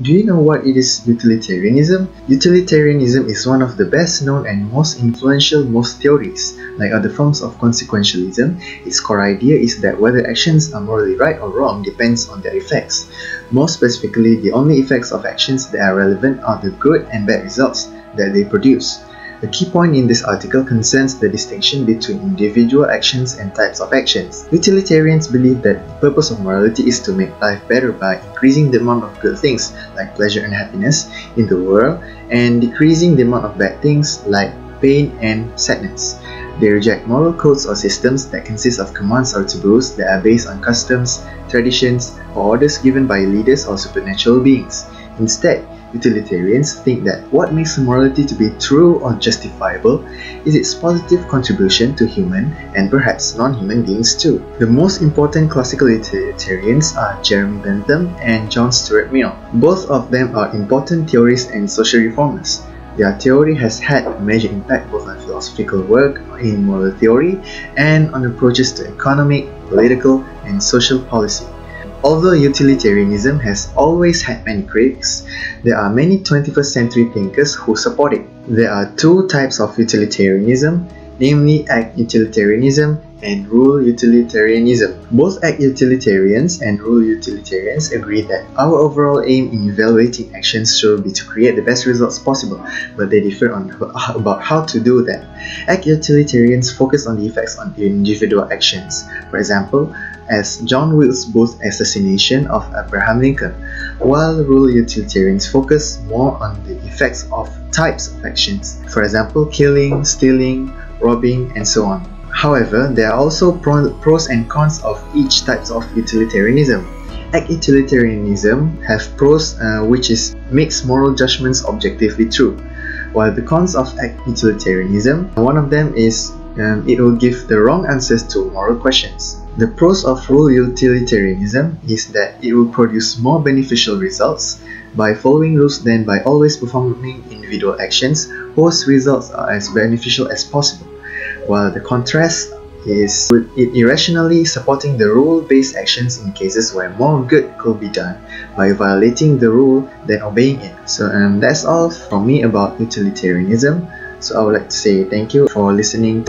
Do you know what it is utilitarianism? Utilitarianism is one of the best known and most influential most theories. Like other forms of consequentialism, its core idea is that whether actions are morally right or wrong depends on their effects. More specifically, the only effects of actions that are relevant are the good and bad results that they produce. The key point in this article concerns the distinction between individual actions and types of actions. Utilitarians believe that the purpose of morality is to make life better by increasing the amount of good things, like pleasure and happiness, in the world, and decreasing the amount of bad things, like pain and sadness. They reject moral codes or systems that consist of commands or taboos that are based on customs, traditions, or orders given by leaders or supernatural beings. Instead, utilitarians think that what makes morality to be true or justifiable is its positive contribution to human and perhaps non-human beings too. The most important classical utilitarians are Jeremy Bentham and John Stuart Mill. Both of them are important theorists and social reformers. Their theory has had a major impact both on philosophical work in moral theory and on approaches to economic, political, and social policy. Although utilitarianism has always had many critics, there are many 21st century thinkers who support it. There are two types of utilitarianism, namely act utilitarianism and rule utilitarianism. Both act utilitarians and rule utilitarians agree that our overall aim in evaluating actions should be to create the best results possible, but they differ about how to do that. Act utilitarians focus on the effects on individual actions. For example, as John Wilkes Booth's assassination of Abraham Lincoln, while rule utilitarians focus more on the effects of types of actions, for example, killing, stealing, robbing, and so on. However, there are also pros and cons of each type of utilitarianism. Act utilitarianism have pros which makes moral judgments objectively true, while the cons of act utilitarianism, one of them is it will give the wrong answers to moral questions. The pros of rule utilitarianism is that it will produce more beneficial results by following rules than by always performing individual actions whose results are as beneficial as possible, while the contrast is with it irrationally supporting the rule-based actions in cases where more good could be done by violating the rule than obeying it. So that's all from me about utilitarianism. So I would like to say thank you for listening.